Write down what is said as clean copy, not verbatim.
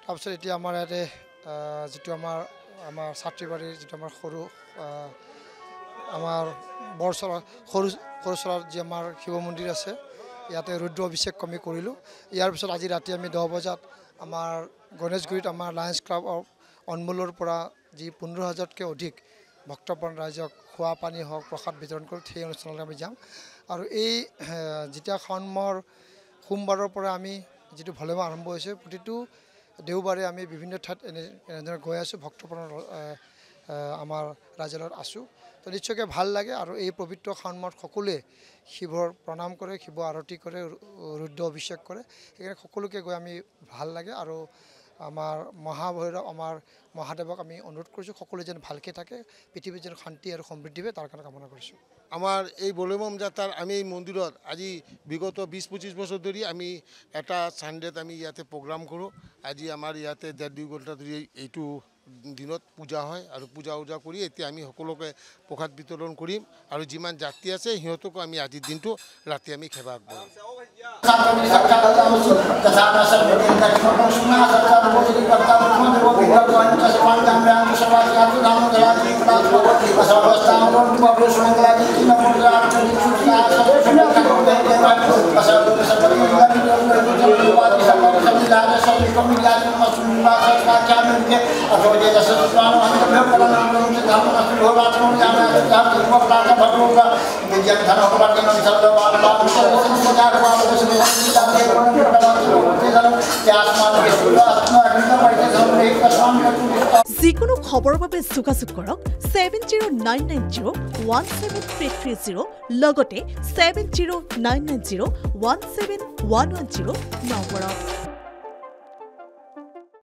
তাৰপিছত এতিয়া আমাৰ ইয়াতে যিটো আমাৰ ছাত্ৰীবাৰীৰ যিটো আমাৰ সৰু আমাৰ সৰুচৰাত যি আমাৰ শিৱ মন্দিৰ আছে ইয়াতে ৰুদ্ৰ অভিষেক আমি কৰিলোঁ। ইয়াৰ পিছত আজি ৰাতি আমি 10 বজাত আমাৰ গণেশগুৰিত আমাৰ লায়ন্স ক্লাব অফ অনমোলৰ পৰা যি 15,000তকৈ অধিক ভক্তপ্ৰাণ ৰাইজক খোৱা পানী হওক প্ৰসাদ বিতৰণ কৰোঁ, সেই অনুষ্ঠানলৈ আমি যাম। আৰু এই যেতিয়া শাওণ মাহৰ সোমবাৰৰ পৰা আমি যিটো ভলেবম আৰম্ভ হৈছে, প্ৰতিটো দেওবাৰে আমি বিভিন্ন ঠাইত এনেদৰে গৈ আছোঁ, ভক্তপ্ৰাণৰ আমাৰ ৰাইজৰ লগত আছোঁ। তো নিশ্চয়কৈ ভাল লাগে। আৰু এই পবিত্ৰ শাওণ মাহত সকলোৱে শিৱৰ প্ৰণাম কৰে, শিৱ আৰতি কৰে, ৰুদ্ৰ অভিষেক কৰে। সেইকাৰণে সকলোকে গৈ আমি ভাল লাগে। আৰু আমাৰ মহাভৈৰৱ আমাৰ মহাদেৱক আমি অনুৰোধ কৰিছোঁ সকলোৱে যেন ভালকৈ থাকে, পৃথিৱীত যেন শান্তি আৰু সমৃদ্ধি হয় তাৰ কাৰণে কামনা কৰিছোঁ। আমাৰ এই বলেবম যাত্ৰাৰ আমি এই মন্দিৰত আজি বিগত 20-25 বছৰ ধৰি আমি এটা চানডেত আমি ইয়াতে প্ৰগ্ৰাম কৰোঁ। আজি আমাৰ ইয়াতে 1.5-2 ঘণ্টা ধৰি এইটো দিনত পূজা হয়। আৰু পূজা কৰি এতিয়া আমি সকলোকে প্ৰসাদ বিতৰণ কৰিম। আৰু যিমান যাত্ৰী আছে সিহঁতকো আমি আজিৰ দিনটো ৰাতি আমি সেৱা আগবঢ়াম। যিকোনো খবৰৰ বাবে যোগাযোগ কৰক 7099017330 লগতে 7099017110 নম্বৰত।